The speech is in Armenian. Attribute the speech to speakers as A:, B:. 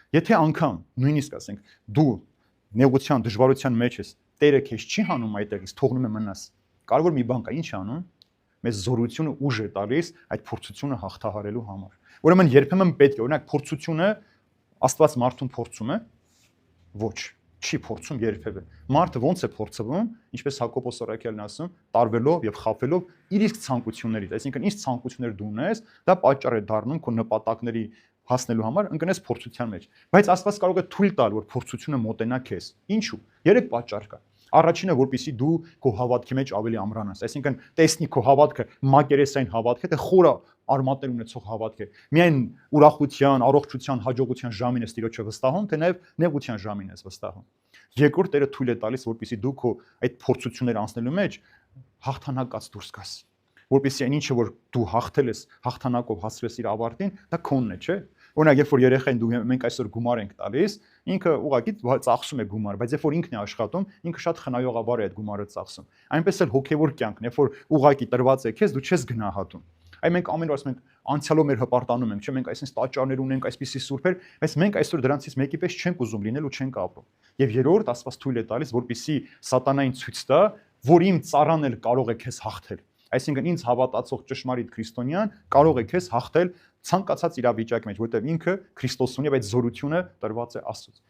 A: Եթե անգամ նույնիսկ ասենք դու նեղության դժվարության մեջ ես, Տերը քեզ չի հանում այդտեղից, թողնում է մնաս։ Կարևոր մի բան կա, ինչ է անում։ Մեզ զորությունը ուժ է տալիս այդ փորձությունը հաղթահարելու համար։ Ուրեմն երբեմն պետք է, օրինակ, փորձությունը Աստված մարդուն փորձում է, ոչ, չի փորձում երբևէ։ Մարդը ո՞նց է փորձվում, ինչպես Հակոբոս Սորակյալն ասում, տարվելով եւ խաբելով իր իսկ ցանկություններից, այսինքն ինչ ցանկություններ դու ունես, դա պատճառ է դառնում քո նպատակների հասնելու համար ընկնես փորձության մեջ։ Բայց Աստված կարող է թույլ տալ, որ փորձությունը մոտենա քեզ։ Ինչու՞։ Երեք պատճառ կա։ Առաջինը, որպեսզի դու քո հավատքի մեջ ավելի ամրանաս, այսինքն տեսնի քո հավատքը մակերեսային հավատք է, թե խորը արմատներ ունեցող հավատք է։ Միայն ուրախության, առողջության, հաջողության ժամին ես Տիրոջը վստահում, թե նաև նեղության ժամին ես վստահում։ Երկրորդ, Տերը թույլ է տալիս, որպեսզի դու քո այդ փորձությունները անցնելու մեջ հաղթանակած դուրս գաս, որպեսզի այն ինչը որ դու հաղթել ես, հաղթանակով հասցրես իր ավարտին, դա քոնն է, չէ՞։ Օրինակ, երբ որ երեխային մենք այսօր գումար ենք տալիս, ինքը ուղղակի ծախսում է գումար, բայց երբ որ ինքն է աշխատում, ինքը շատ խնայողաբար է այդ գումարը ծախսում։ Այնպես էլ հոգևոր կյանքն, երբ որ ուղղակի տրված է քեզ, դու չես գնահատում։ Այ մենք ամեն օր ասում ենք անցյալով մեր հպարտանում ենք, չէ՞, մենք այսպես տաճարներ ունենք, այսպիսի սուրբեր, բայց մենք այսօր դրանցից մեկի պես չենք ուզում լինել ու չենք ապրում։ Եվ երրորդ, Աստված թույլ է տալիս, որպեսզի սատանային ցույց տա, որ իմ ծառան էլ կարող է քեզ հաղթել։ Այսինքն ինձ հավատացող ճշմարիտ քրիստոնյան կարող է քեզ հաղթել ցանկացած իրավիճակի մեջ, որտեղ ինքը Քրիստոս ունի, բայց զորությունը տրված է Աստծուց։